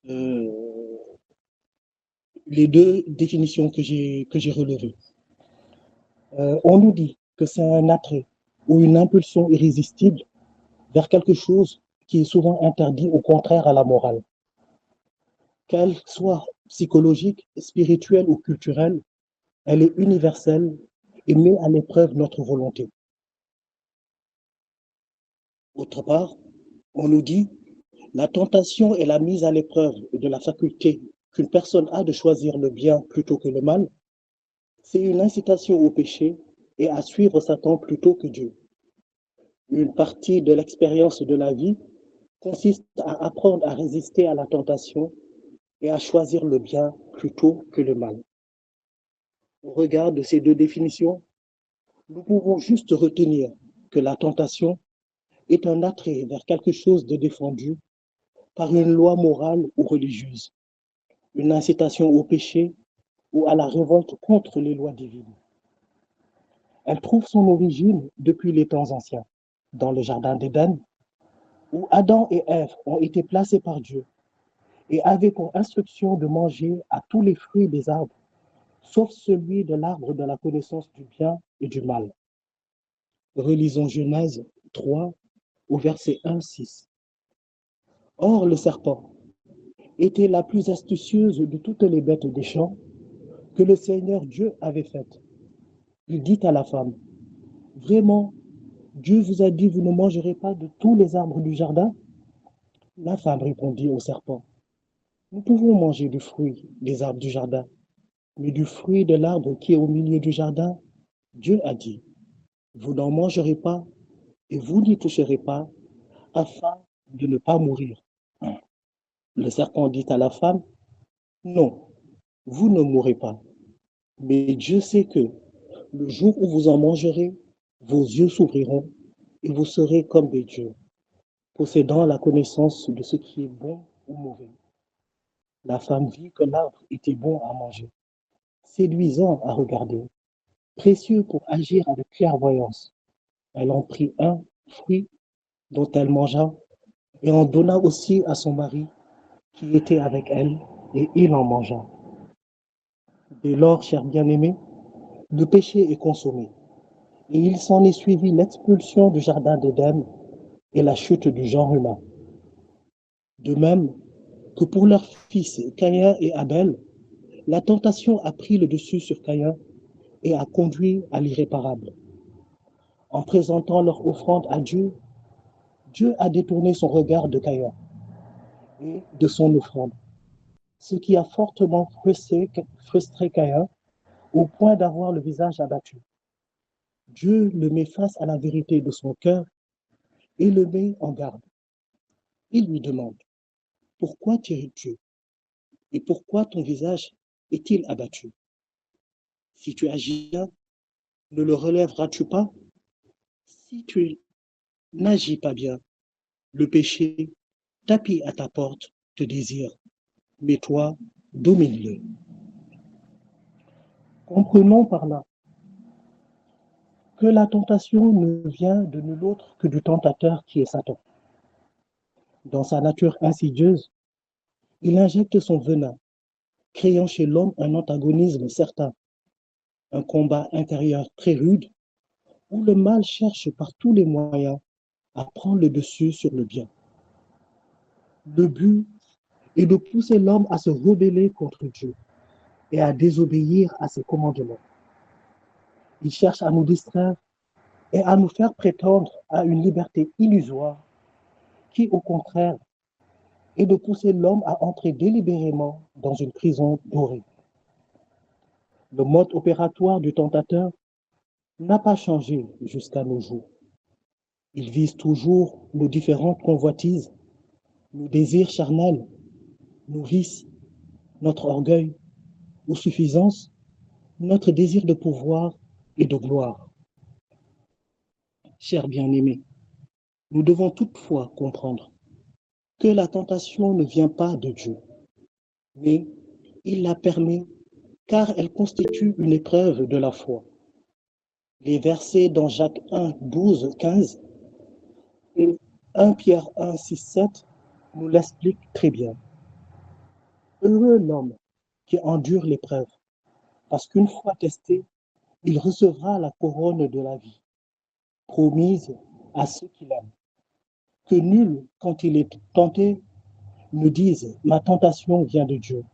euh, les deux définitions que j'ai relevées. On nous dit que c'est un attrait ou une impulsion irrésistible vers quelque chose qui est souvent interdit au contraire à la morale. Qu'elle soit psychologique, spirituelle ou culturelle, elle est universelle et met à l'épreuve notre volonté. Autre part, on nous dit la tentation est la mise à l'épreuve de la faculté qu'une personne a de choisir le bien plutôt que le mal. C'est une incitation au péché et à suivre Satan plutôt que Dieu. Une partie de l'expérience de la vie consiste à apprendre à résister à la tentation et à choisir le bien plutôt que le mal. Au regard de ces deux définitions, nous pouvons juste retenir que la tentation est un attrait vers quelque chose de défendu par une loi morale ou religieuse, une incitation au péché ou à la révolte contre les lois divines. Elle trouve son origine depuis les temps anciens, dans le Jardin d'Éden, où Adam et Ève ont été placés par Dieu et avaient pour instruction de manger à tous les fruits des arbres, sauf celui de l'arbre de la connaissance du bien et du mal. Relisons Genèse 3 au verset 1-6. Or le serpent était la plus astucieuse de toutes les bêtes des champs que le Seigneur Dieu avait faites. Il dit à la femme, vraiment, Dieu vous a dit, vous ne mangerez pas de tous les arbres du jardin? La femme répondit au serpent, nous pouvons manger du fruit des arbres du jardin, mais du fruit de l'arbre qui est au milieu du jardin, Dieu a dit, vous n'en mangerez pas et vous n'y toucherez pas, afin de ne pas mourir. Le serpent dit à la femme, non, vous ne mourrez pas, mais Dieu sait que le jour où vous en mangerez, vos yeux s'ouvriront et vous serez comme des dieux, possédant la connaissance de ce qui est bon ou mauvais. La femme vit que l'arbre était bon à manger, séduisant à regarder, précieux pour agir avec clairvoyance. Elle en prit un fruit dont elle mangea et en donna aussi à son mari qui était avec elle, et il en mangea. Dès lors, cher bien-aimé, le péché est consommé, et il s'en est suivi l'expulsion du jardin d'Éden et la chute du genre humain. De même que pour leurs fils Caïn et Abel, la tentation a pris le dessus sur Caïn et a conduit à l'irréparable. En présentant leur offrande à Dieu, Dieu a détourné son regard de Caïn et de son offrande, ce qui a fortement frustré Caïn au point d'avoir le visage abattu. Dieu le met face à la vérité de son cœur et le met en garde. Il lui demande, pourquoi tires-tu et pourquoi ton visage est-il abattu? Si tu agis bien, ne le relèveras-tu pas? Si tu n'agis pas bien, le péché, tapis à ta porte, te désire, mais toi, domine-le. Comprenons par là que la tentation ne vient de nul autre que du tentateur qui est Satan. Dans sa nature insidieuse, il injecte son venin, créant chez l'homme un antagonisme certain, un combat intérieur très rude, où le mal cherche par tous les moyens à prendre le dessus sur le bien. Le but est de pousser l'homme à se rebeller contre Dieu et à désobéir à ses commandements. Il cherche à nous distraire et à nous faire prétendre à une liberté illusoire qui, au contraire, est de pousser l'homme à entrer délibérément dans une prison dorée. Le mode opératoire du tentateur n'a pas changé jusqu'à nos jours. Il vise toujours nos différentes convoitises, nos désirs charnels, nos vices, notre orgueil, nos suffisances, notre désir de pouvoir et de gloire. Chers bien-aimés, nous devons toutefois comprendre que la tentation ne vient pas de Dieu, mais il la permet car elle constitue une épreuve de la foi. Les versets dans Jacques 1, 12, 15 et 1 Pierre 1, 6, 7 nous l'expliquent très bien. Heureux l'homme qui endure l'épreuve, parce qu'une fois testé, il recevra la couronne de la vie, promise à ceux qui l'aiment. Que nul, quand il est tenté, ne dise ma tentation vient de Dieu,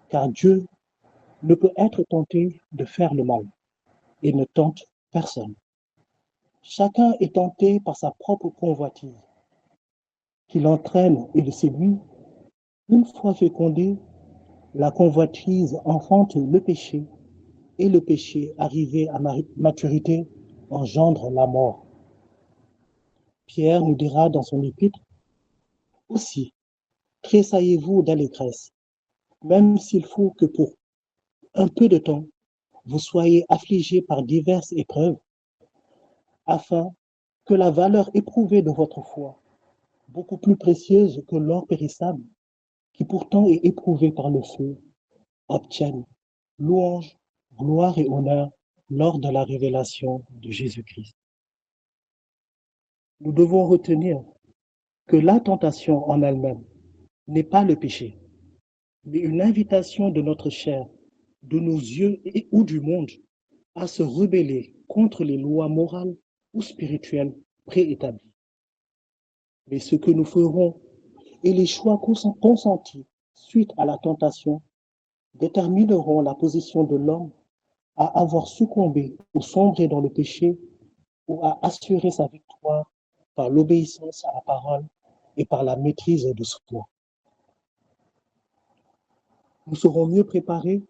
car Dieu ne peut être tenté de faire le mal et ne tente personne. Chacun est tenté par sa propre convoitise, qui l'entraîne et le séduit. Une fois fécondé, la convoitise enfante le péché, et le péché, arrivé à maturité, engendre la mort. Pierre nous dira dans son épître, aussi, tressaillez-vous d'allégresse, même s'il faut que pour un peu de temps, vous soyez affligés par diverses épreuves, afin que la valeur éprouvée de votre foi, beaucoup plus précieuse que l'or périssable, qui pourtant est éprouvé par le feu, obtienne louange, gloire et honneur lors de la révélation de Jésus-Christ. Nous devons retenir que la tentation en elle-même n'est pas le péché, mais une invitation de notre chair, de nos yeux ou du monde à se rebeller contre les lois morales ou spirituelles préétablies. Mais ce que nous ferons et les choix consentis suite à la tentation détermineront la position de l'homme à avoir succombé ou sombré dans le péché ou à assurer sa victoire par l'obéissance à la parole et par la maîtrise de soi. Nous serons mieux préparés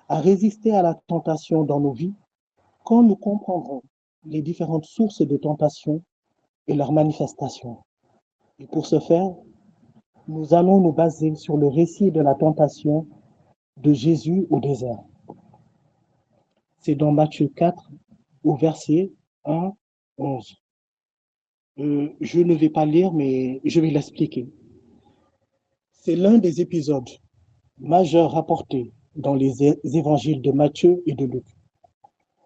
à résister à la tentation dans nos vies quand nous comprendrons les différentes sources de tentation et leurs manifestations. Et pour ce faire, nous allons nous baser sur le récit de la tentation de Jésus au désert. C'est dans Matthieu 4 au verset 1, 11. Je ne vais pas lire, mais je vais l'expliquer. C'est l'un des épisodes majeurs rapportés dans les évangiles de Matthieu et de Luc.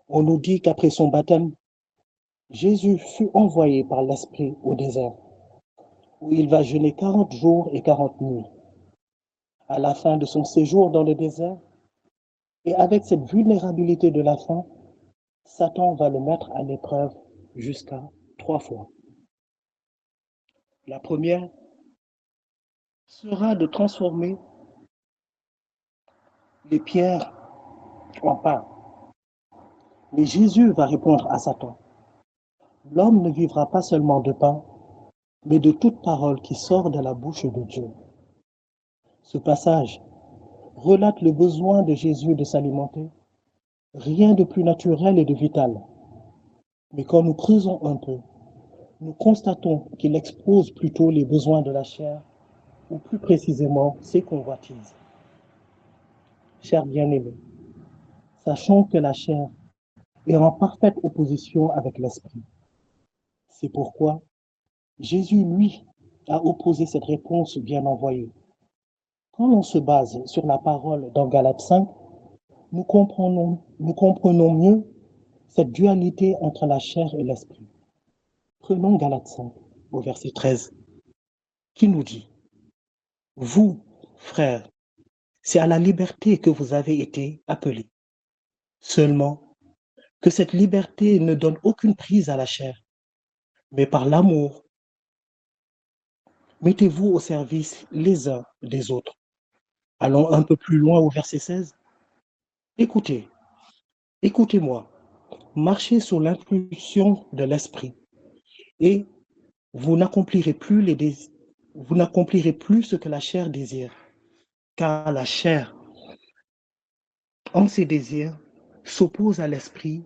On nous dit qu'après son baptême, Jésus fut envoyé par l'Esprit au désert, où il va jeûner 40 jours et 40 nuits. À la fin de son séjour dans le désert, et avec cette vulnérabilité de la faim, Satan va le mettre à l'épreuve jusqu'à 3 fois. La première sera de transformer les pierres en pain. Mais Jésus va répondre à Satan, l'homme ne vivra pas seulement de pain, mais de toute parole qui sort de la bouche de Dieu. Ce passage relate le besoin de Jésus de s'alimenter, rien de plus naturel et de vital. Mais quand nous creusons un peu, nous constatons qu'il expose plutôt les besoins de la chair, ou plus précisément ses convoitises. Chers bien-aimés, sachons que la chair est en parfaite opposition avec l'esprit. C'est pourquoi Jésus, lui, a opposé cette réponse bien envoyée. Quand l'on se base sur la parole dans Galates 5, nous comprenons mieux cette dualité entre la chair et l'esprit. Prenons Galates 5 au verset 13, qui nous dit, vous, frères, c'est à la liberté que vous avez été appelés. Seulement, que cette liberté ne donne aucune prise à la chair, mais par l'amour, mettez-vous au service les uns des autres. Allons un peu plus loin au verset 16. Écoutez-moi, marchez sous l'impulsion de l'esprit et vous n'accomplirez plus ce que la chair désire, car la chair, en ses désirs, s'oppose à l'esprit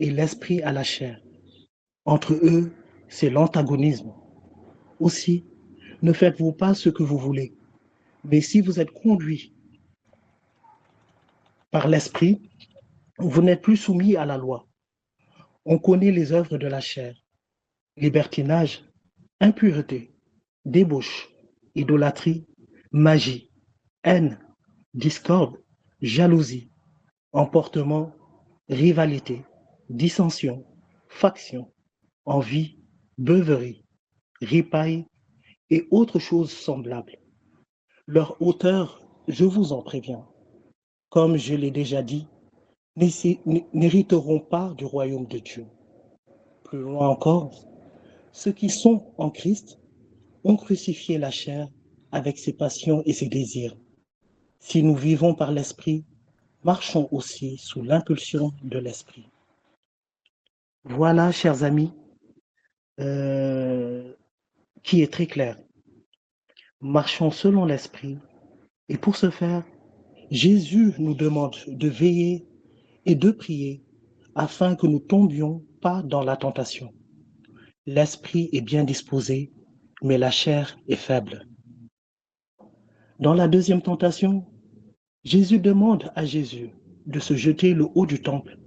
et l'esprit à la chair. Entre eux, c'est l'antagonisme. Aussi, ne faites-vous pas ce que vous voulez, mais si vous êtes conduit par l'esprit, vous n'êtes plus soumis à la loi. On connaît les œuvres de la chair, libertinage, impureté, débauche, idolâtrie, magie, haine, discorde, jalousie, emportement, rivalité, dissension, faction, envie, beuverie, ripaille et autres choses semblables. Leur auteur je vous en préviens, comme je l'ai déjà dit, n'hériteront pas du royaume de Dieu. Plus loin encore, ceux qui sont en Christ ont crucifié la chair avec ses passions et ses désirs. Si nous vivons par l'Esprit, marchons aussi sous l'impulsion de l'Esprit. Voilà, chers amis, euh, qui est très clair. Marchons selon l'Esprit. Et pour ce faire, Jésus nous demande de veiller et de prier afin que nous tombions pas dans la tentation. L'esprit est bien disposé, mais la chair est faible. Dans la deuxième tentation, Jésus demande à Jésus de se jeter le haut du temple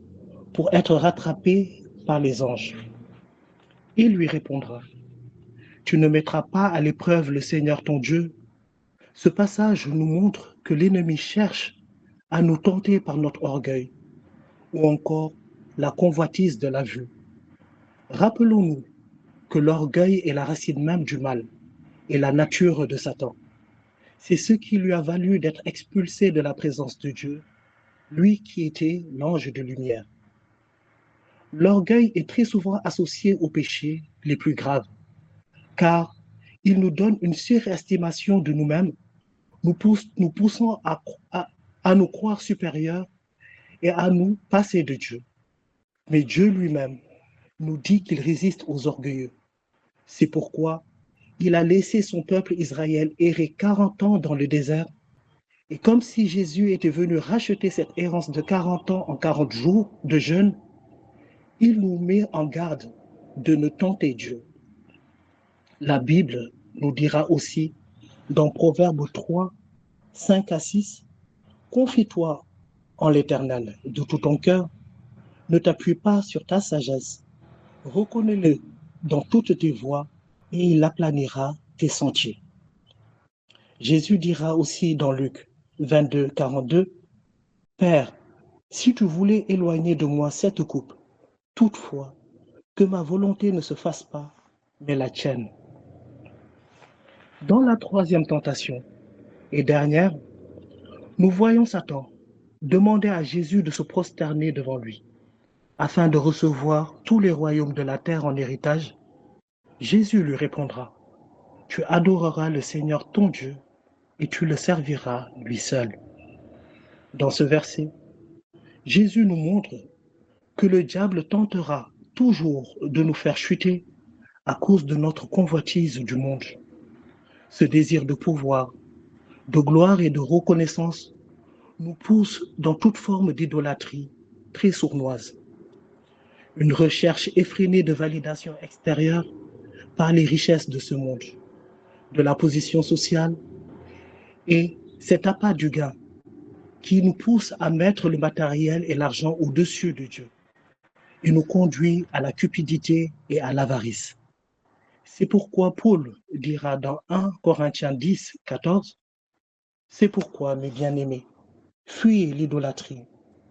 pour être rattrapé par les anges. Il lui répondra, tu ne mettras pas à l'épreuve le Seigneur ton Dieu. Ce passage nous montre que l'ennemi cherche à nous tenter par notre orgueil ou encore la convoitise de la vue. Rappelons-nous que l'orgueil est la racine même du mal et la nature de Satan. C'est ce qui lui a valu d'être expulsé de la présence de Dieu, lui qui était l'ange de lumière. L'orgueil est très souvent associé aux péchés les plus graves, car il nous donne une surestimation de nous-mêmes, nous poussant à nous croire supérieurs et à nous passer de Dieu. Mais Dieu lui-même nous dit qu'il résiste aux orgueilleux. C'est pourquoi il a laissé son peuple Israël errer 40 ans dans le désert. Et comme si Jésus était venu racheter cette errance de 40 ans en 40 jours de jeûne, il nous met en garde de ne tenter Dieu. La Bible nous dira aussi dans Proverbe 3, 5 à 6, confie-toi en l'Éternel de tout ton cœur, ne t'appuie pas sur ta sagesse, reconnais-le dans toutes tes voies et il aplanira tes sentiers. Jésus dira aussi dans Luc 22, 42, Père, si tu voulais éloigner de moi cette coupe, toutefois, que ma volonté ne se fasse pas, mais la tienne. Dans la troisième tentation et dernière, nous voyons Satan demander à Jésus de se prosterner devant lui, afin de recevoir tous les royaumes de la terre en héritage. Jésus lui répondra, tu adoreras le Seigneur ton Dieu et tu le serviras lui seul. Dans ce verset, Jésus nous montre que le diable tentera toujours de nous faire chuter à cause de notre convoitise du monde. Ce désir de pouvoir, de gloire et de reconnaissance nous pousse dans toute forme d'idolâtrie très sournoise. Une recherche effrénée de validation extérieure par les richesses de ce monde, de la position sociale et cet appât du gain qui nous pousse à mettre le matériel et l'argent au-dessus de Dieu et nous conduit à la cupidité et à l'avarice. C'est pourquoi Paul dira dans 1 Corinthiens 10, 14, c'est pourquoi, mes bien-aimés, fuyez l'idolâtrie.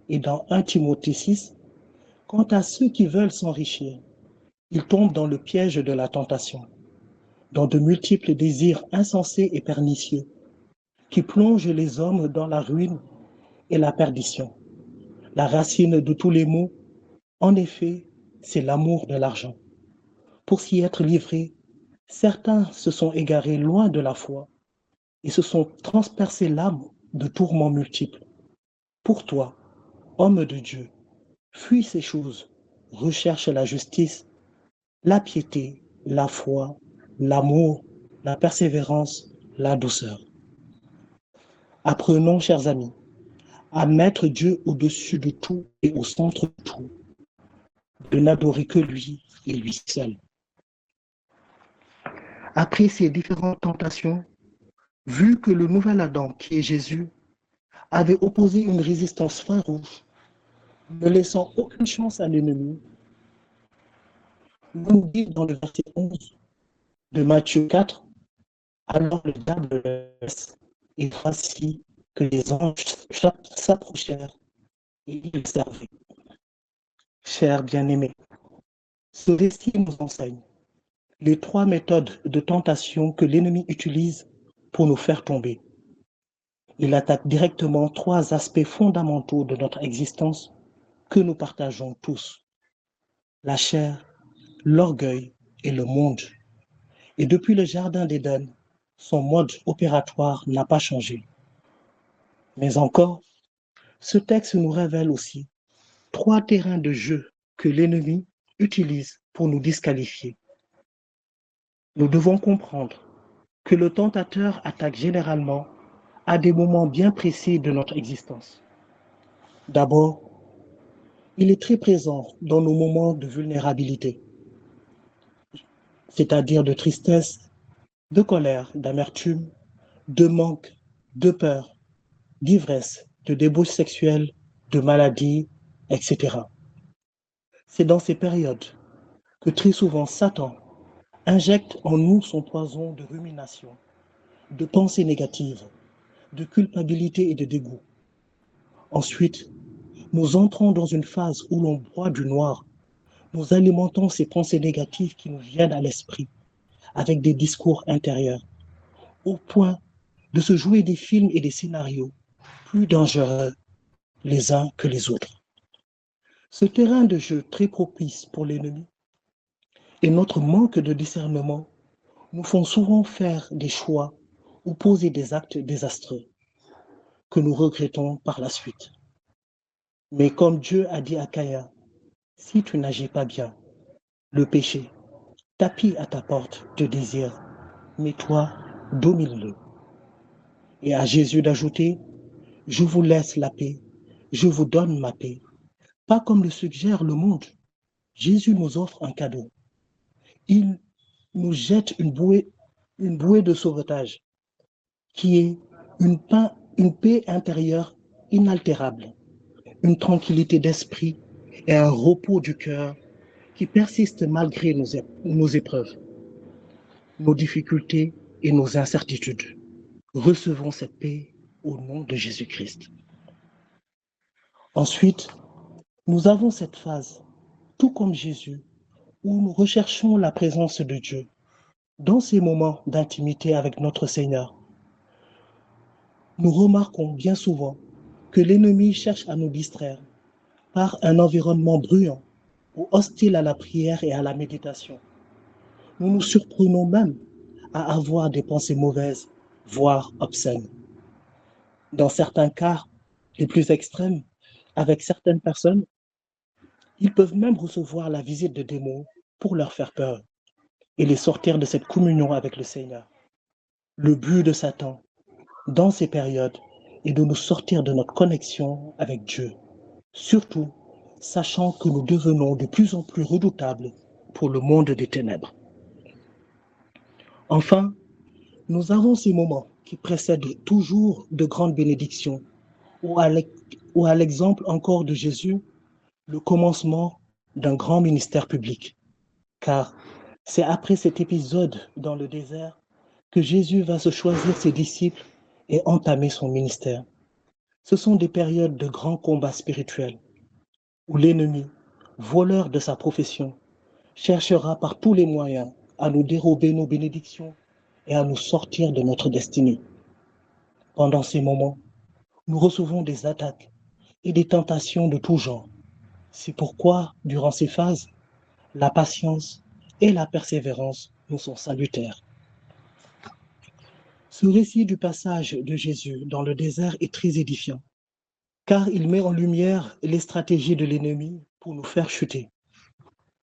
Et dans 1 Timothée 6, quant à ceux qui veulent s'enrichir, ils tombent dans le piège de la tentation, dans de multiples désirs insensés et pernicieux, qui plongent les hommes dans la ruine et la perdition. La racine de tous les maux, en effet, c'est l'amour de l'argent. Pour s'y être livrés, certains se sont égarés loin de la foi et se sont transpercés l'âme de tourments multiples. Pour toi, homme de Dieu, fuis ces choses, recherche la justice, la piété, la foi, l'amour, la persévérance, la douceur. Apprenons, chers amis, à mettre Dieu au-dessus de tout et au centre de tout, de n'adorer que lui et lui seul. Après ces différentes tentations, vu que le nouvel Adam, qui est Jésus, avait opposé une résistance farouche, ne laissant aucune chance à l'ennemi, nous dit dans le verset 11 de Matthieu 4, alors le diable le laisse, et voici que les anges s'approchèrent et ils le servaient. Chers bien-aimés, ce récit nous enseigne les 3 méthodes de tentation que l'ennemi utilise pour nous faire tomber. Il attaque directement trois aspects fondamentaux de notre existence que nous partageons tous: la chair, l'orgueil et le monde. Et depuis le Jardin d'Éden, son mode opératoire n'a pas changé. Mais encore, ce texte nous révèle aussi trois terrains de jeu que l'ennemi utilise pour nous disqualifier. Nous devons comprendre que le tentateur attaque généralement à des moments bien précis de notre existence. D'abord, il est très présent dans nos moments de vulnérabilité, c'est-à-dire de tristesse, de colère, d'amertume, de manque, de peur, d'ivresse, de débauche sexuelle, de maladie, etc. C'est dans ces périodes que très souvent Satan injecte en nous son poison de rumination, de pensées négatives, de culpabilité et de dégoût. Ensuite, nous entrons dans une phase où l'on boit du noir. Nous alimentons ces pensées négatives qui nous viennent à l'esprit avec des discours intérieurs, au point de se jouer des films et des scénarios plus dangereux les uns que les autres. Ce terrain de jeu très propice pour l'ennemi et notre manque de discernement nous font souvent faire des choix ou poser des actes désastreux que nous regrettons par la suite. Mais comme Dieu a dit à Caïn, si tu n'agis pas bien, le péché tapis à ta porte te désire, mais toi, domine-le. Et à Jésus d'ajouter, je vous laisse la paix, je vous donne ma paix. Pas comme le suggère le monde. Jésus nous offre un cadeau. Il nous jette une bouée de sauvetage qui est une paix intérieure inaltérable, une tranquillité d'esprit et un repos du cœur qui persiste malgré nos épreuves, nos difficultés et nos incertitudes. Recevons cette paix au nom de Jésus-Christ. Ensuite, nous avons cette phase, tout comme Jésus, où nous recherchons la présence de Dieu. Dans ces moments d'intimité avec notre Seigneur, nous remarquons bien souvent que l'ennemi cherche à nous distraire par un environnement bruyant ou hostile à la prière et à la méditation. Nous nous surprenons même à avoir des pensées mauvaises, voire obscènes. Dans certains cas les plus extrêmes, avec certaines personnes, ils peuvent même recevoir la visite de démons pour leur faire peur et les sortir de cette communion avec le Seigneur. Le but de Satan, dans ces périodes, est de nous sortir de notre connexion avec Dieu, surtout sachant que nous devenons de plus en plus redoutables pour le monde des ténèbres. Enfin, nous avons ces moments qui précèdent toujours de grandes bénédictions, ou à l'exemple encore de Jésus, le commencement d'un grand ministère public. Car c'est après cet épisode dans le désert que Jésus va se choisir ses disciples et entamer son ministère. Ce sont des périodes de grands combats spirituels où l'ennemi, voleur de sa profession, cherchera par tous les moyens à nous dérober nos bénédictions et à nous sortir de notre destinée. Pendant ces moments, nous recevons des attaques et des tentations de tout genre. C'est pourquoi, durant ces phases, la patience et la persévérance nous sont salutaires. Ce récit du passage de Jésus dans le désert est très édifiant, car il met en lumière les stratégies de l'ennemi pour nous faire chuter.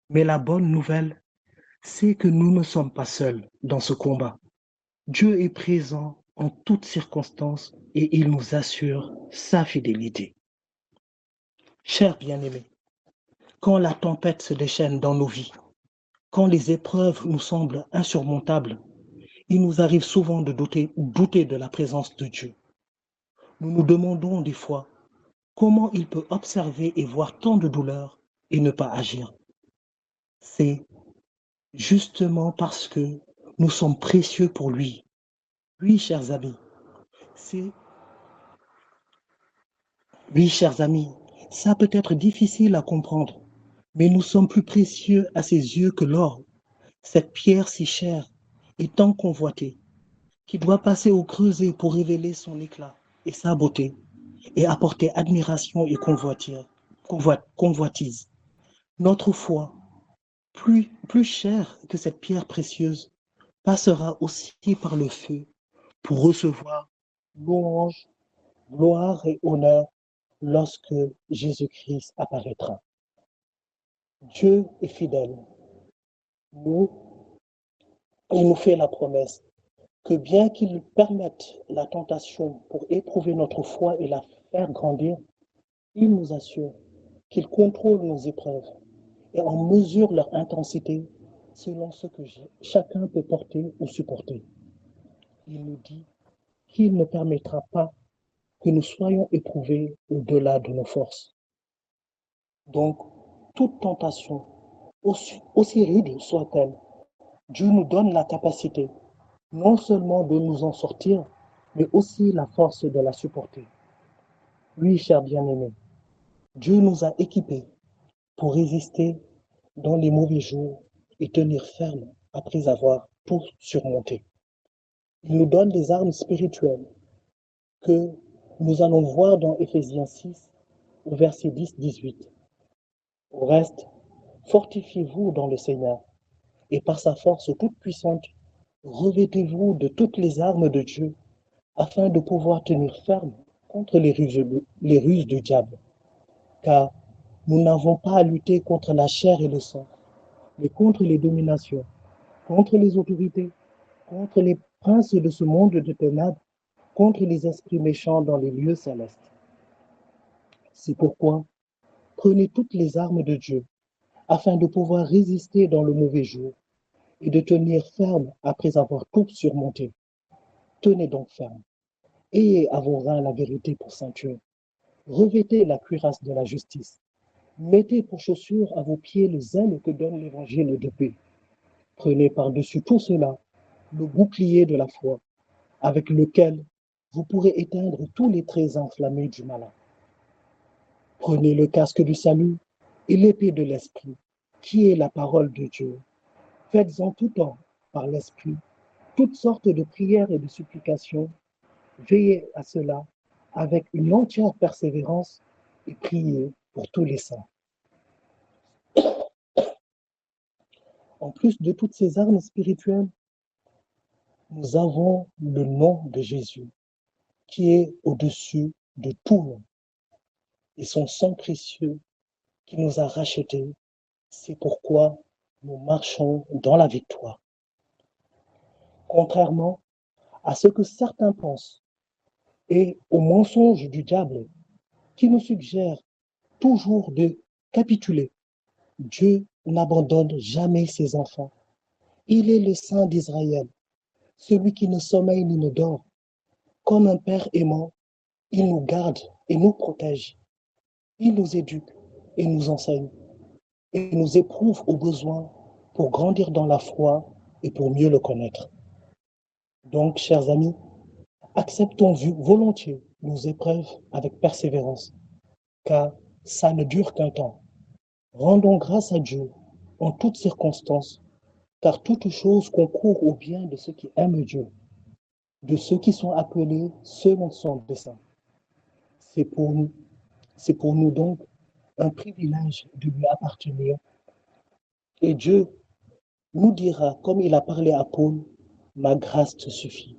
Mais la bonne nouvelle, c'est que nous ne sommes pas seuls dans ce combat. Dieu est présent en toutes circonstances et il nous assure sa fidélité. Chers bien-aimés, quand la tempête se déchaîne dans nos vies, quand les épreuves nous semblent insurmontables, il nous arrive souvent de douter de la présence de Dieu. Nous nous demandons des fois comment il peut observer et voir tant de douleurs et ne pas agir. C'est justement parce que nous sommes précieux pour lui. Oui, chers amis, c'est oui, chers amis, ça peut être difficile à comprendre, mais nous sommes plus précieux à ses yeux que l'or, cette pierre si chère et tant convoitée, qui doit passer au creuset pour révéler son éclat. et sa beauté et apporter admiration et convoitise. Notre foi, plus chère que cette pierre précieuse, passera aussi par le feu pour recevoir louange, gloire et honneur lorsque Jésus-Christ apparaîtra. Dieu est fidèle. Nous, il nous fait la promesse que bien qu'il permette la tentation pour éprouver notre foi et la faire grandir, il nous assure qu'il contrôle nos épreuves et en mesure leur intensité selon ce que chacun peut porter ou supporter. Il nous dit qu'il ne permettra pas que nous soyons éprouvés au-delà de nos forces. Donc, toute tentation, aussi rude soit-elle, Dieu nous donne la capacité non seulement de nous en sortir, mais aussi la force de la supporter. Oui, cher bien-aimé, Dieu nous a équipés pour résister dans les mauvais jours et tenir ferme après avoir tout surmonté. Il nous donne des armes spirituelles que nous allons voir dans Éphésiens 6, au verset 10-18. Au reste, fortifiez-vous dans le Seigneur et par sa force toute puissante, revêtez-vous de toutes les armes de Dieu afin de pouvoir tenir ferme contre les ruses du diable. Car nous n'avons pas à lutter contre la chair et le sang, mais contre les dominations, contre les autorités, contre les princes de ce monde de ténèbres, contre les esprits méchants dans les lieux célestes. C'est pourquoi prenez toutes les armes de Dieu afin de pouvoir résister dans le mauvais jour et de tenir ferme après avoir tout surmonté. Tenez donc ferme. Ayez à vos reins la vérité pour ceinture. Revêtez la cuirasse de la justice. Mettez pour chaussure à vos pieds le zèle que donne l'évangile de paix. Prenez par-dessus tout cela le bouclier de la foi, avec lequel vous pourrez éteindre tous les traits enflammés du malin. Prenez le casque du salut et l'épée de l'esprit, qui est la parole de Dieu. Faites en tout temps, par l'esprit, toutes sortes de prières et de supplications. Veillez à cela avec une entière persévérance et priez pour tous les saints. En plus de toutes ces armes spirituelles, nous avons le nom de Jésus, qui est au-dessus de tout nom. Et son sang précieux qui nous a rachetés, c'est pourquoi nous marchons dans la victoire. Contrairement à ce que certains pensent et aux mensonges du diable qui nous suggèrent toujours de capituler, Dieu n'abandonne jamais ses enfants. Il est le Saint d'Israël, celui qui ne sommeille ni ne dort. Comme un Père aimant, il nous garde et nous protège. Il nous éduque et nous enseigne et nous éprouve au besoin pour grandir dans la foi et pour mieux le connaître. Donc, chers amis, acceptons volontiers nos épreuves avec persévérance, car ça ne dure qu'un temps. Rendons grâce à Dieu en toutes circonstances, car toute chose concourt au bien de ceux qui aiment Dieu, de ceux qui sont appelés selon son dessein. C'est pour nous donc un privilège de lui appartenir. Et Dieu nous dira, comme il a parlé à Paul, ma grâce te suffit,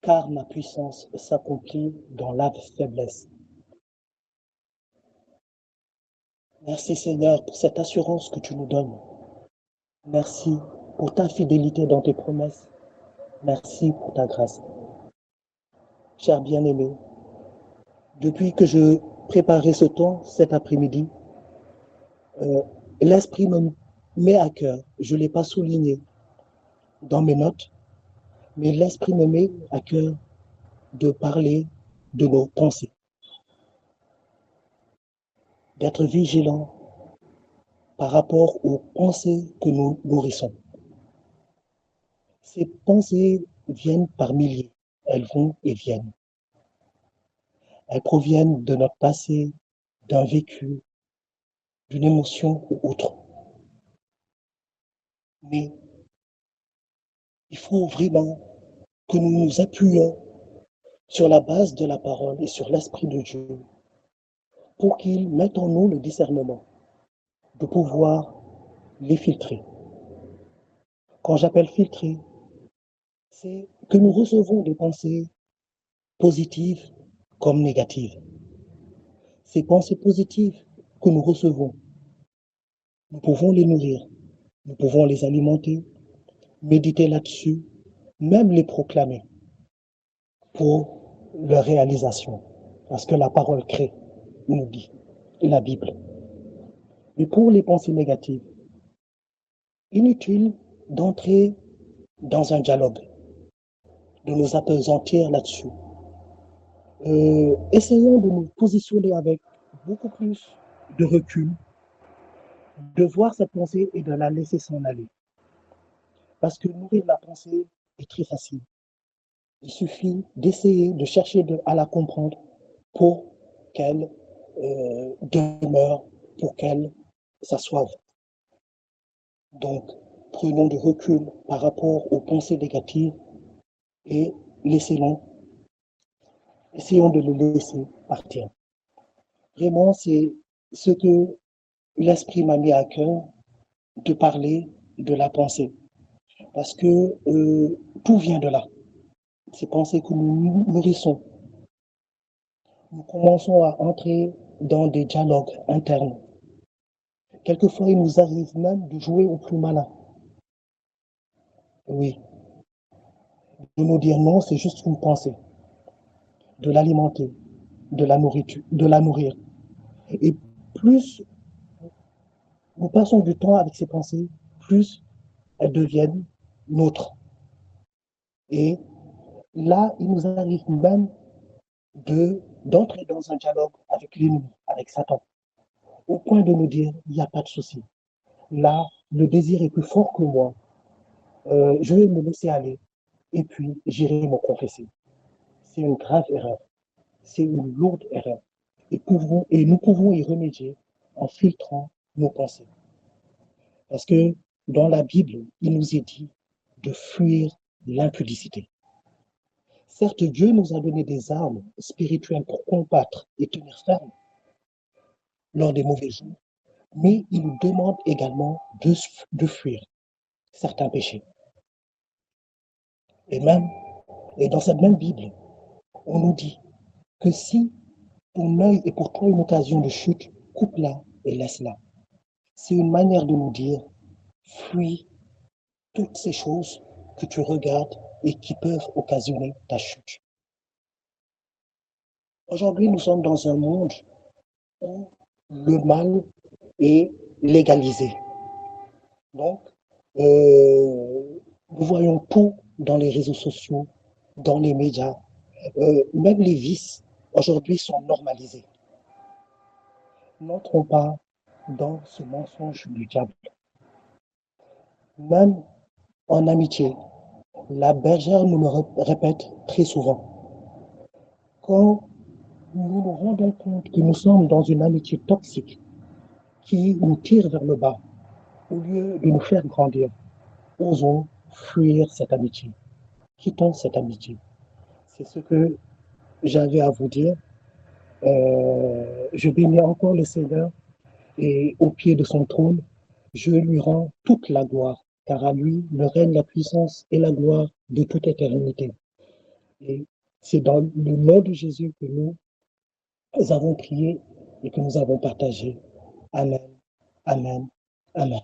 car ma puissance s'accomplit dans la faiblesse. Merci Seigneur pour cette assurance que tu nous donnes. Merci pour ta fidélité dans tes promesses. Merci pour ta grâce. Cher bien-aimé, depuis que je préparais ce temps cet après-midi, l'Esprit me met à cœur, je ne l'ai pas souligné dans mes notes, mais l'Esprit me met à cœur de parler de nos pensées, d'être vigilant par rapport aux pensées que nous nourrissons. Ces pensées viennent par milliers, elles vont et viennent. Elles proviennent de notre passé, d'un vécu, d'une émotion ou autre. Mais il faut vraiment que nous nous appuyions sur la base de la parole et sur l'Esprit de Dieu, pour qu'il mette en nous le discernement de pouvoir les filtrer. Quand j'appelle filtrer, c'est que nous recevons des pensées positives comme négatives. Ces pensées positives que nous recevons, nous pouvons les nourrir, nous pouvons les alimenter, méditer là-dessus, même les proclamer pour leur réalisation. Parce que la parole crée, nous dit, la Bible. Mais pour les pensées négatives, inutile d'entrer dans un dialogue, de nous appesantir là-dessus. Essayons de nous positionner avec beaucoup plus de recul, de voir cette pensée et de la laisser s'en aller. Parce que nourrir la pensée est très facile. Il suffit d'essayer de chercher à la comprendre pour qu'elle demeure, pour qu'elle s'assoive. Donc, prenons du recul par rapport aux pensées négatives et essayons de les laisser partir. Vraiment, c'est ce que l'esprit m'a mis à cœur de parler de la pensée. Parce que tout vient de là. Ces pensées que nous nourrissons. Nous commençons à entrer dans des dialogues internes. Quelquefois, il nous arrive même de jouer au plus malin. Oui, de nous dire non, c'est juste une pensée, de l'alimenter, de la nourrir. Et plus nous passons du temps avec ces pensées, plus elles deviennent nôtres. Et là, il nous arrive même d'entrer dans un dialogue avec l'ennemi, avec Satan, au point de nous dire, il n'y a pas de souci. Là, le désir est plus fort que moi. Je vais me laisser aller et puis j'irai me confesser. C'est une grave erreur. C'est une lourde erreur. Et nous pouvons y remédier en filtrant nos pensées. Parce que dans la Bible, il nous est dit de fuir l'impudicité. Certes, Dieu nous a donné des armes spirituelles pour combattre et tenir ferme lors des mauvais jours, mais il nous demande également de fuir certains péchés. Et même, et dans cette même Bible, on nous dit que si ton œil est pour toi une occasion de chute, coupe-la et laisse-la. C'est une manière de nous dire, fuis toutes ces choses que tu regardes et qui peuvent occasionner ta chute. Aujourd'hui, nous sommes dans un monde où le mal est légalisé. Donc, nous voyons tout dans les réseaux sociaux, dans les médias. Même les vices, aujourd'hui, sont normalisés. N'entrons pas dans ce mensonge du diable. Même en amitié, la bergère nous le répète très souvent. Quand nous nous rendons compte que nous sommes dans une amitié toxique qui nous tire vers le bas, au lieu de nous faire grandir, osons fuir cette amitié. Quittons cette amitié. C'est ce que j'avais à vous dire. Je bénis encore le Seigneur et au pied de son trône, je lui rends toute la gloire, car à lui le règne, la puissance et la gloire de toute éternité. Et c'est dans le nom de Jésus que nous avons prié et que nous avons partagé. Amen, amen, amen.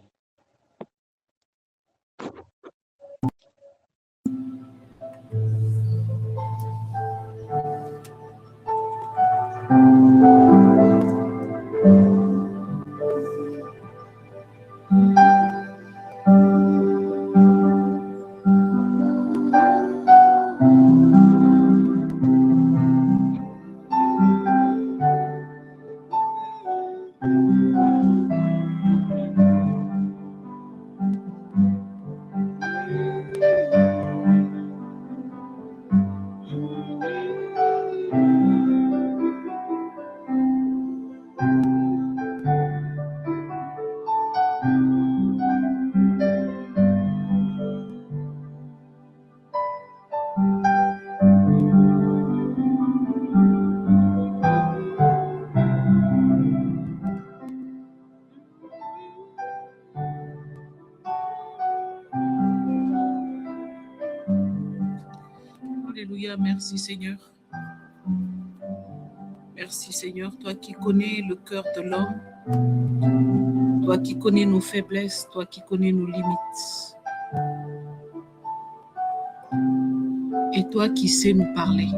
Alléluia, merci Seigneur. Merci Seigneur, toi qui connais le cœur de l'homme, toi qui connais nos faiblesses, toi qui connais nos limites. Et toi qui sais nous parler,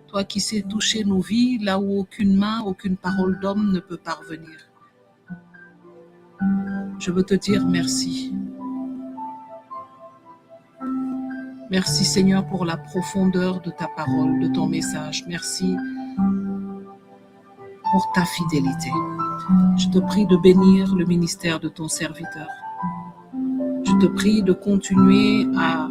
toi qui sais toucher nos vies là où aucune main, aucune parole d'homme ne peut parvenir. Je veux te dire merci. Merci Seigneur pour la profondeur de ta parole, de ton message. Merci pour ta fidélité. Je te prie de bénir le ministère de ton serviteur. Je te prie de continuer à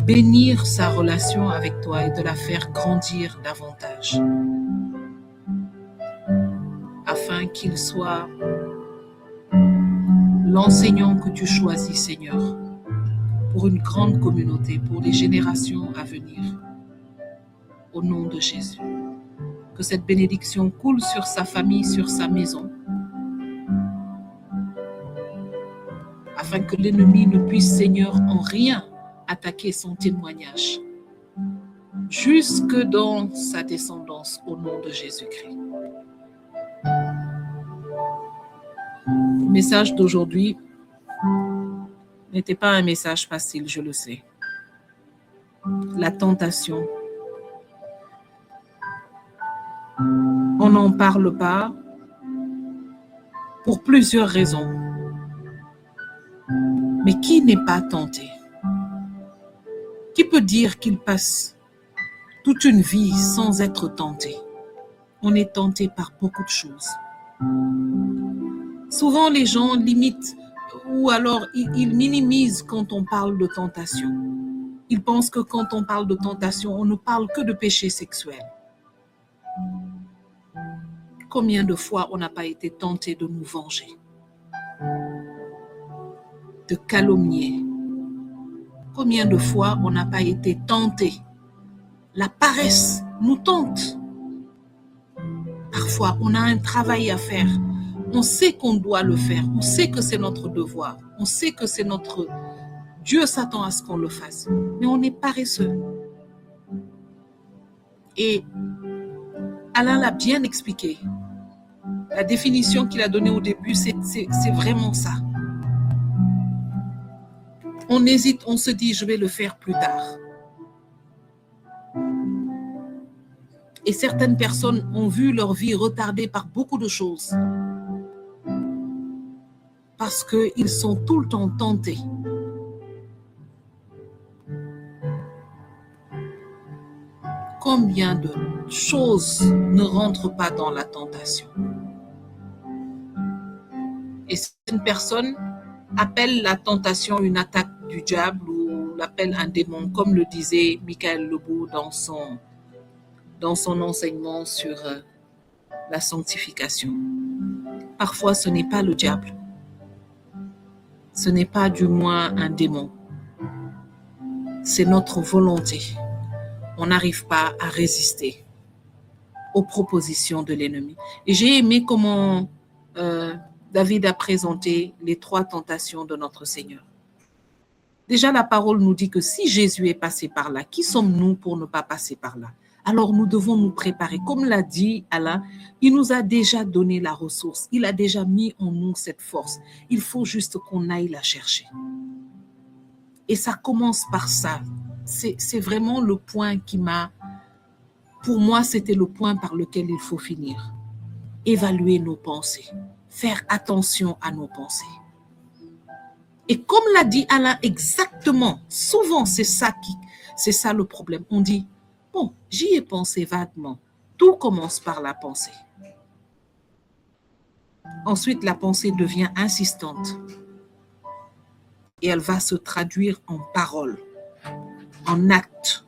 bénir sa relation avec toi et de la faire grandir davantage, afin qu'il soit l'enseignant que tu choisis, Seigneur, pour une grande communauté, pour les générations à venir. Au nom de Jésus. Que cette bénédiction coule sur sa famille, sur sa maison, afin que l'ennemi ne puisse, Seigneur, en rien attaquer son témoignage, jusque dans sa descendance, au nom de Jésus-Christ. Le message d'aujourd'hui n'était pas un message facile, je le sais. La tentation. On n'en parle pas pour plusieurs raisons. Mais qui n'est pas tenté? Qui peut dire qu'il passe toute une vie sans être tenté? On est tenté par beaucoup de choses. Souvent, les gens limitent ou alors ils minimisent quand on parle de tentation. Ils pensent que quand on parle de tentation, on ne parle que de péché sexuel. Combien de fois on n'a pas été tenté de nous venger, de calomnier? Combien de fois on n'a pas été tenté? La paresse nous tente. Parfois, on a un travail à faire. On sait qu'on doit le faire. On sait que c'est notre devoir. On sait que c'est notre... Dieu s'attend à ce qu'on le fasse. Mais on est paresseux. Et Alain l'a bien expliqué. La définition qu'il a donnée au début, c'est vraiment ça. On hésite, on se dit, je vais le faire plus tard. Et certaines personnes ont vu leur vie retardée par beaucoup de choses. Parce qu'ils sont tout le temps tentés. Combien de choses ne rentrent pas dans la tentation? Et certaines personnes appellent la tentation une attaque du diable ou l'appellent un démon, comme le disait Michael Lebeau dans son enseignement sur la sanctification. Parfois, ce n'est pas le diable. Ce n'est pas du moins un démon. C'est notre volonté. On n'arrive pas à résister aux propositions de l'ennemi. Et j'ai aimé comment David a présenté les 3 tentations de notre Seigneur. Déjà, la parole nous dit que si Jésus est passé par là, qui sommes-nous pour ne pas passer par là? Alors, nous devons nous préparer. Comme l'a dit Alain, il nous a déjà donné la ressource. Il a déjà mis en nous cette force. Il faut juste qu'on aille la chercher. Et ça commence par ça. C'est vraiment le point qui m'a... Pour moi, c'était le point par lequel il faut finir. Évaluer nos pensées. Faire attention à nos pensées. Et comme l'a dit Alain exactement, souvent c'est ça le problème. On dit, bon, j'y ai pensé vaguement. Tout commence par la pensée. Ensuite, la pensée devient insistante. Et elle va se traduire en paroles, en actes.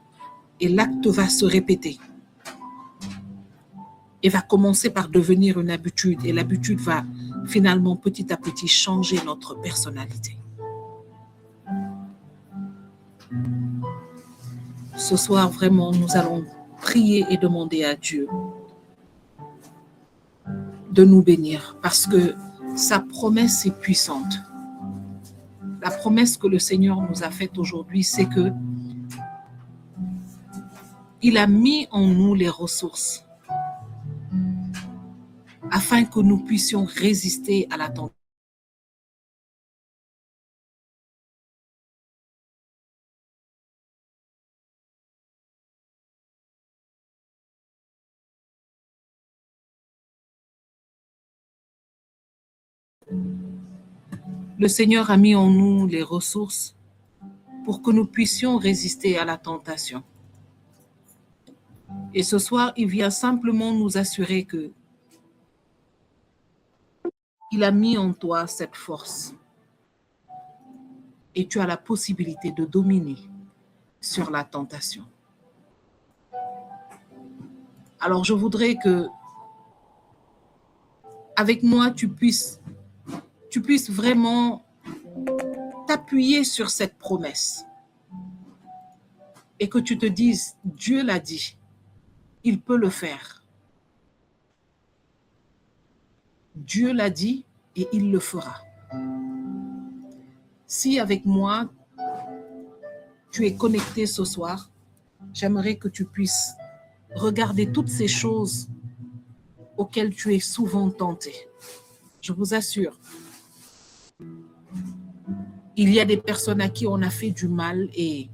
Et l'acte va se répéter. Et va commencer par devenir une habitude. Et l'habitude va finalement petit à petit changer notre personnalité. Ce soir, vraiment, nous allons prier et demander à Dieu de nous bénir parce que sa promesse est puissante. La promesse que le Seigneur nous a faite aujourd'hui, c'est que Il a mis en nous les ressources afin que nous puissions résister à la tentation. Le Seigneur a mis en nous les ressources pour que nous puissions résister à la tentation. Et ce soir, il vient simplement nous assurer que il a mis en toi cette force et tu as la possibilité de dominer sur la tentation. Alors, je voudrais que, avec moi, tu puisses vraiment t'appuyer sur cette promesse et que tu te dises, Dieu l'a dit, il peut le faire. Dieu l'a dit et il le fera. Si avec moi, tu es connecté ce soir, j'aimerais que tu puisses regarder toutes ces choses auxquelles tu es souvent tenté. Je vous assure, il y a des personnes à qui on a fait du mal et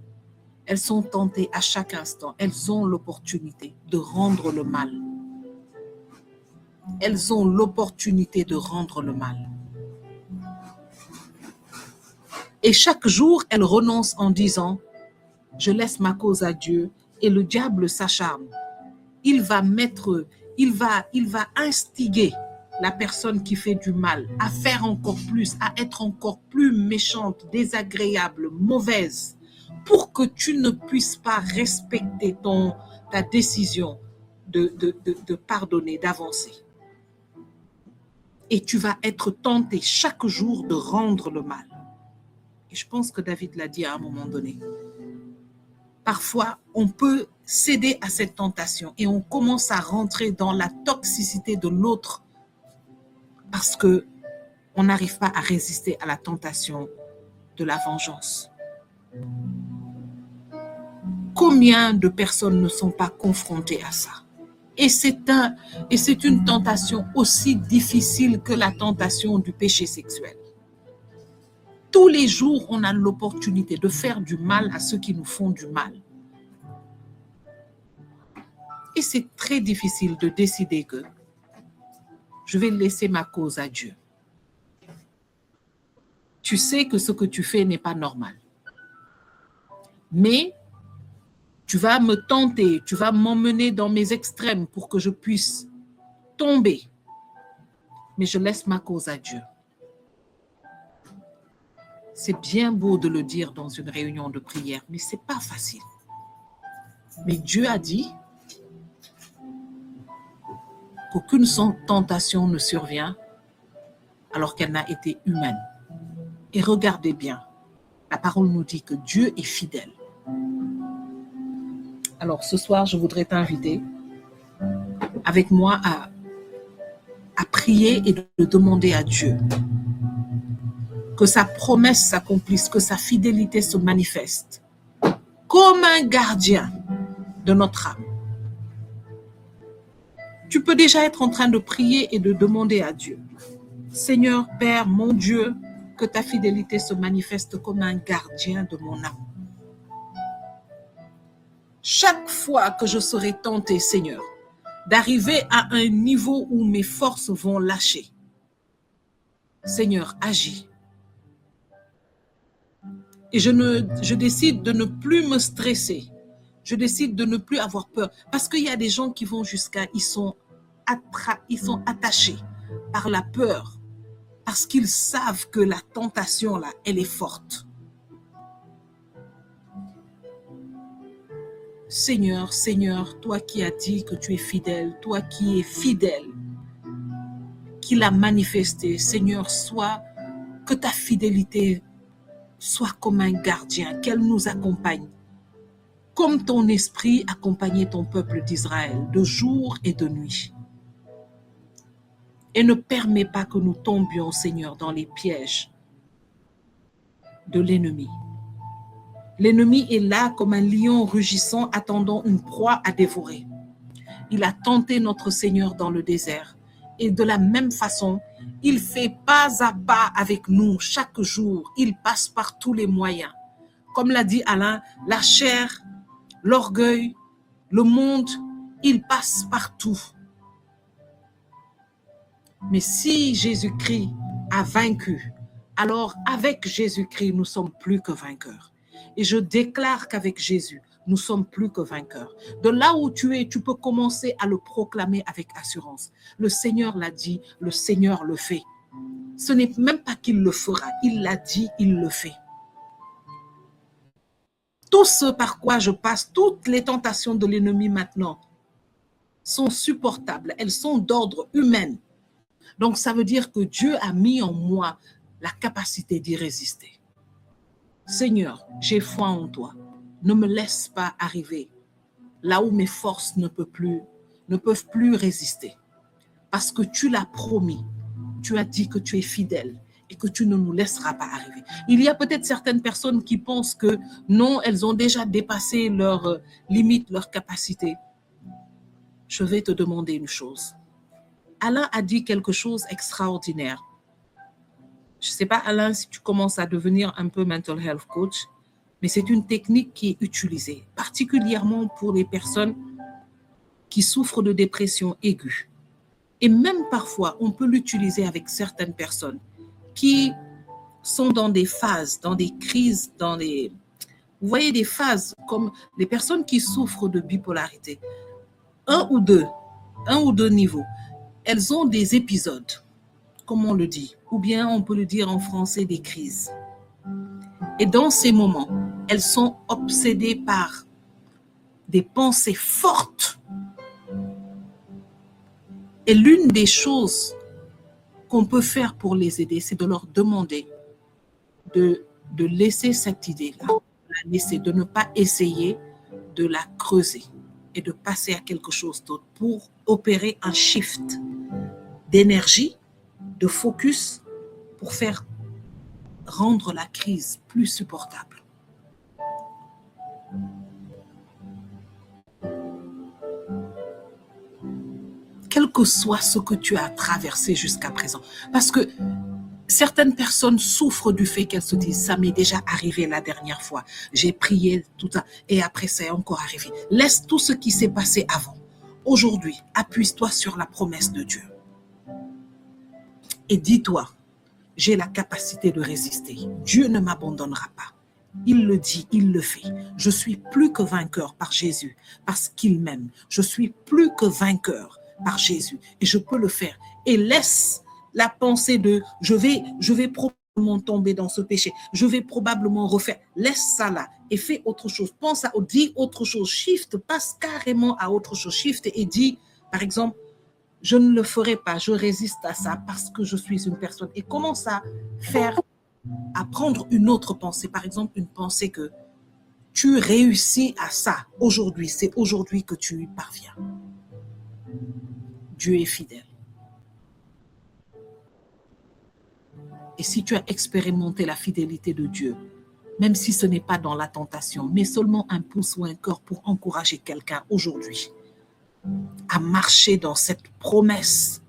elles sont tentées à chaque instant. Elles ont l'opportunité de rendre le mal. Elles ont l'opportunité de rendre le mal. Et chaque jour, elles renoncent en disant, je laisse ma cause à Dieu et le diable s'acharne. Il va instiguer la personne qui fait du mal à faire encore plus, à être encore plus méchante, désagréable, mauvaise, pour que tu ne puisses pas respecter ta décision de pardonner, d'avancer. Et tu vas être tenté chaque jour de rendre le mal. Et je pense que David l'a dit à un moment donné. Parfois, on peut céder à cette tentation et on commence à rentrer dans la toxicité de l'autre parce qu'on n'arrive pas à résister à la tentation de la vengeance. Combien de personnes ne sont pas confrontées à ça? Et c'est une tentation aussi difficile que la tentation du péché sexuel. Tous les jours, on a l'opportunité de faire du mal à ceux qui nous font du mal. Et c'est très difficile de décider que je vais laisser ma cause à Dieu. Tu sais que ce que tu fais n'est pas normal. Mais tu vas me tenter, tu vas m'emmener dans mes extrêmes pour que je puisse tomber. Mais je laisse ma cause à Dieu. C'est bien beau de le dire dans une réunion de prière, mais ce n'est pas facile. Mais Dieu a dit qu'aucune tentation ne survient alors qu'elle n'a été humaine. Et regardez bien, la parole nous dit que Dieu est fidèle. Alors ce soir, je voudrais t'inviter avec moi à prier et de demander à Dieu que sa promesse s'accomplisse, que sa fidélité se manifeste comme un gardien de notre âme. Tu peux déjà être en train de prier et de demander à Dieu, Seigneur, Père, mon Dieu, que ta fidélité se manifeste comme un gardien de mon âme. Chaque fois que je serai tenté, Seigneur, d'arriver à un niveau où mes forces vont lâcher, Seigneur, agis. Et je décide de ne plus me stresser. Je décide de ne plus avoir peur. Parce qu'il y a des gens qui vont ils sont attachés par la peur. Parce qu'ils savent que la tentation, là, elle est forte. Seigneur, Seigneur, toi qui as dit que tu es fidèle, toi qui es fidèle, qui l'a manifesté, Seigneur, que ta fidélité soit comme un gardien, qu'elle nous accompagne, comme ton esprit accompagnait ton peuple d'Israël de jour et de nuit. Et ne permets pas que nous tombions, Seigneur, dans les pièges de l'ennemi. L'ennemi est là comme un lion rugissant attendant une proie à dévorer. Il a tenté notre Seigneur dans le désert. Et de la même façon, il fait pas à pas avec nous chaque jour. Il passe par tous les moyens. Comme l'a dit Alain, la chair, l'orgueil, le monde, il passe partout. Mais si Jésus-Christ a vaincu, alors avec Jésus-Christ, nous sommes plus que vainqueurs. Et je déclare qu'avec Jésus, nous sommes plus que vainqueurs. De là où tu es, tu peux commencer à le proclamer avec assurance. Le Seigneur l'a dit, le Seigneur le fait. Ce n'est même pas qu'il le fera, il l'a dit, il le fait. Tout ce par quoi je passe, toutes les tentations de l'ennemi maintenant sont supportables, elles sont d'ordre humain. Donc ça veut dire que Dieu a mis en moi la capacité d'y résister. Seigneur, j'ai foi en toi. Ne me laisse pas arriver là où mes forces ne peuvent plus résister. Parce que tu l'as promis, tu as dit que tu es fidèle et que tu ne nous laisseras pas arriver. Il y a peut-être certaines personnes qui pensent que non, elles ont déjà dépassé leurs limites, leurs capacités. Je vais te demander une chose. Alain a dit quelque chose d'extraordinaire. Je ne sais pas, Alain, si tu commences à devenir un peu mental health coach, mais c'est une technique qui est utilisée, particulièrement pour les personnes qui souffrent de dépression aiguë. Et même parfois, on peut l'utiliser avec certaines personnes qui sont dans des phases, dans des crises, vous voyez des phases comme les personnes qui souffrent de bipolarité. Un ou deux niveaux. Elles ont des épisodes, comme on le dit, ou bien on peut le dire en français, des crises. Et dans ces moments, elles sont obsédées par des pensées fortes. Et l'une des choses qu'on peut faire pour les aider, c'est de leur demander de laisser cette idée-là, de ne pas essayer de la creuser et de passer à quelque chose d'autre pour opérer un shift d'énergie, de focus pour faire rendre la crise plus supportable. Quel que soit ce que tu as traversé jusqu'à présent. Parce que certaines personnes souffrent du fait qu'elles se disent « ça m'est déjà arrivé la dernière fois, j'ai prié tout ça et après ça est encore arrivé ». Laisse tout ce qui s'est passé avant. Aujourd'hui, appuie-toi sur la promesse de Dieu. Et dis-toi, j'ai la capacité de résister. Dieu ne m'abandonnera pas. Il le dit, il le fait. Je suis plus que vainqueur par Jésus, parce qu'il m'aime. Je suis plus que vainqueur par Jésus et je peux le faire. Et laisse la pensée de je vais probablement tomber dans ce péché, je vais probablement refaire. Laisse ça là et fais autre chose. Pense à, dis autre chose, shift, passe carrément à autre chose, shift et dis, par exemple, je ne le ferai pas, je résiste à ça parce que je suis une personne. Et commence à prendre une autre pensée. Par exemple, une pensée que tu réussis à ça aujourd'hui. C'est aujourd'hui que tu y parviens. Dieu est fidèle. Et si tu as expérimenté la fidélité de Dieu, même si ce n'est pas dans la tentation, mais seulement un pouce ou un cœur pour encourager quelqu'un aujourd'hui à marcher dans cette promesse.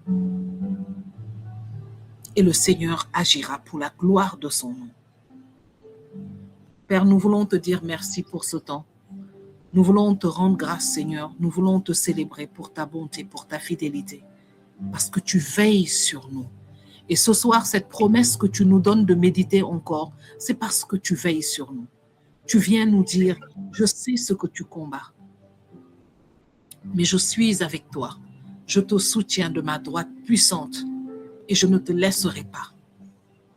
Et le Seigneur agira pour la gloire de son nom. Père, nous voulons te dire merci pour ce temps. Nous voulons te rendre grâce, Seigneur. Nous voulons te célébrer pour ta bonté, pour ta fidélité. Parce que tu veilles sur nous. Et ce soir, cette promesse que tu nous donnes de méditer encore, c'est parce que tu veilles sur nous. Tu viens nous dire, je sais ce que tu combats. Mais je suis avec toi. Je te soutiens de ma droite puissante et je ne te laisserai pas.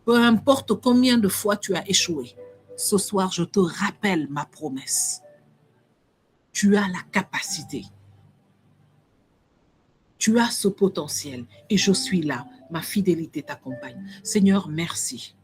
Peu importe combien de fois tu as échoué, ce soir, je te rappelle ma promesse. Tu as la capacité. Tu as ce potentiel et je suis là. Ma fidélité t'accompagne. Seigneur, merci.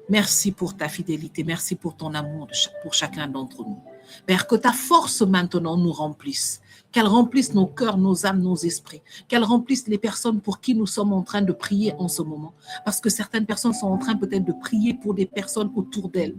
Merci pour ta fidélité. Merci pour ton amour pour chacun d'entre nous. Père, que ta force maintenant nous remplisse. Qu'elle remplisse nos cœurs, nos âmes, nos esprits. Qu'elle remplisse les personnes pour qui nous sommes en train de prier en ce moment. Parce que certaines personnes sont en train peut-être de prier pour des personnes autour d'elles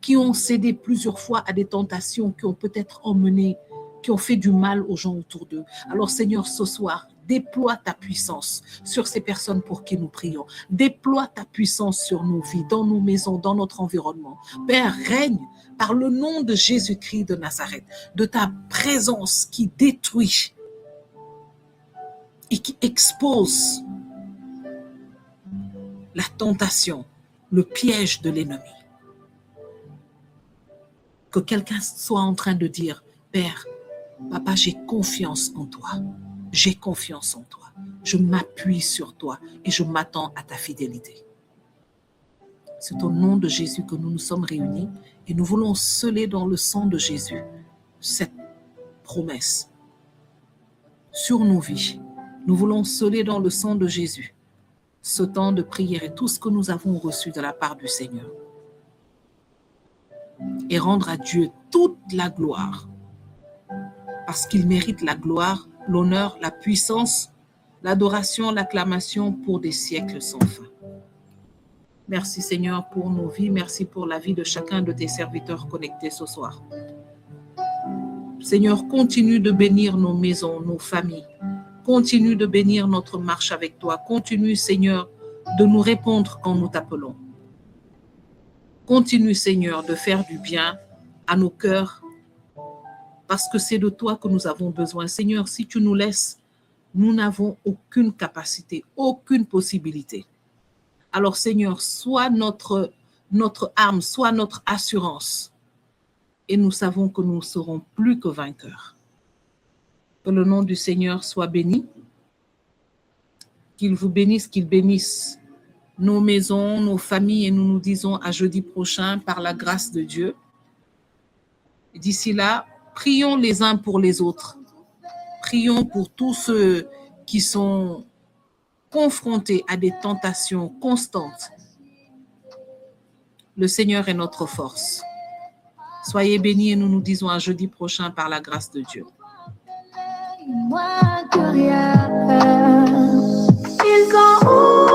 qui ont cédé plusieurs fois à des tentations, qui ont peut-être emmené, qui ont fait du mal aux gens autour d'eux. Alors Seigneur, ce soir, déploie ta puissance sur ces personnes pour qui nous prions. Déploie ta puissance sur nos vies, dans nos maisons, dans notre environnement. Père, règne par le nom de Jésus-Christ de Nazareth, de ta présence qui détruit et qui expose la tentation, le piège de l'ennemi. Que quelqu'un soit en train de dire, Père, Papa, j'ai confiance en toi. J'ai confiance en toi. Je m'appuie sur toi et je m'attends à ta fidélité. C'est au nom de Jésus que nous nous sommes réunis et nous voulons sceller dans le sang de Jésus cette promesse sur nos vies. Nous voulons sceller dans le sang de Jésus ce temps de prière et tout ce que nous avons reçu de la part du Seigneur. Et rendre à Dieu toute la gloire parce qu'il mérite la gloire, l'honneur, la puissance, l'adoration, l'acclamation pour des siècles sans fin. Merci Seigneur pour nos vies, merci pour la vie de chacun de tes serviteurs connectés ce soir. Seigneur, continue de bénir nos maisons, nos familles. Continue de bénir notre marche avec toi. Continue Seigneur de nous répondre quand nous t'appelons. Continue Seigneur de faire du bien à nos cœurs parce que c'est de toi que nous avons besoin. Seigneur, si tu nous laisses, nous n'avons aucune capacité, aucune possibilité. Alors Seigneur, sois notre arme, sois notre assurance. Et nous savons que nous serons plus que vainqueurs. Que le nom du Seigneur soit béni. Qu'il vous bénisse, qu'il bénisse nos maisons, nos familles. Et nous nous disons à jeudi prochain par la grâce de Dieu. D'ici là, prions les uns pour les autres. Prions pour tous ceux qui sont confrontés à des tentations constantes. Le Seigneur est notre force. Soyez bénis et nous nous disons à jeudi prochain par la grâce de Dieu. Ils ont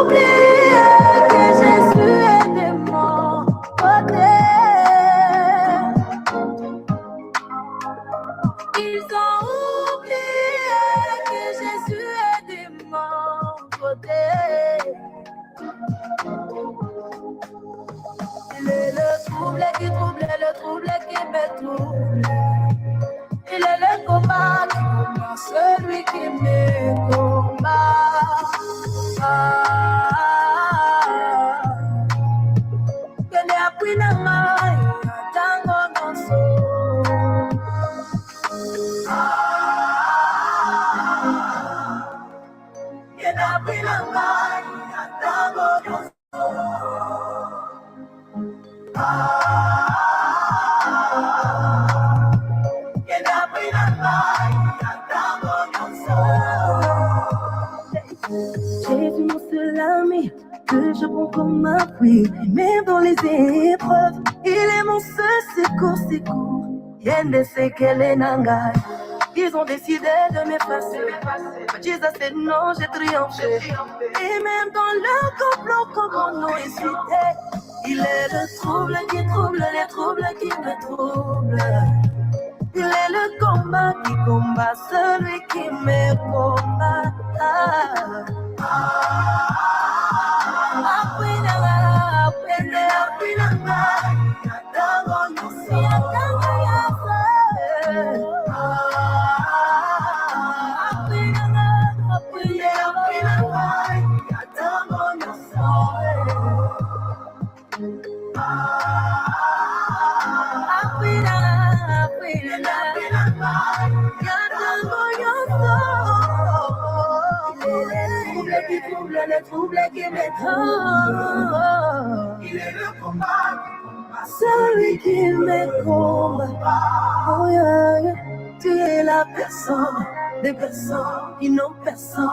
oublié que Jésus est de mon côté. Ils ont oublié que Jésus est de mon côté. Il est le trouble qui trouble, le trouble qui me trouble. Il est le combat qui combat, celui qui me combat. Que ne appui na mai, tango noso. Que ne appui na mai, tango noso. Jésus mon seul ami, que je prends comme appui, et même dans les épreuves, il est mon seul secours. Yende sait qu'elle est nangai. Ils ont décidé de m'effacer. Jesus said non, j'ai triomphé. Et même dans le complot, comme on a incité, il est le trouble qui trouble, les troubles qui me troublent. Il est le combat qui combat, celui qui me combat. Le trouble qui me trouble. Il est le combat, celui qui me combat. Oh yeah, yeah. Tu es la personne, des personnes qui n'ont personne.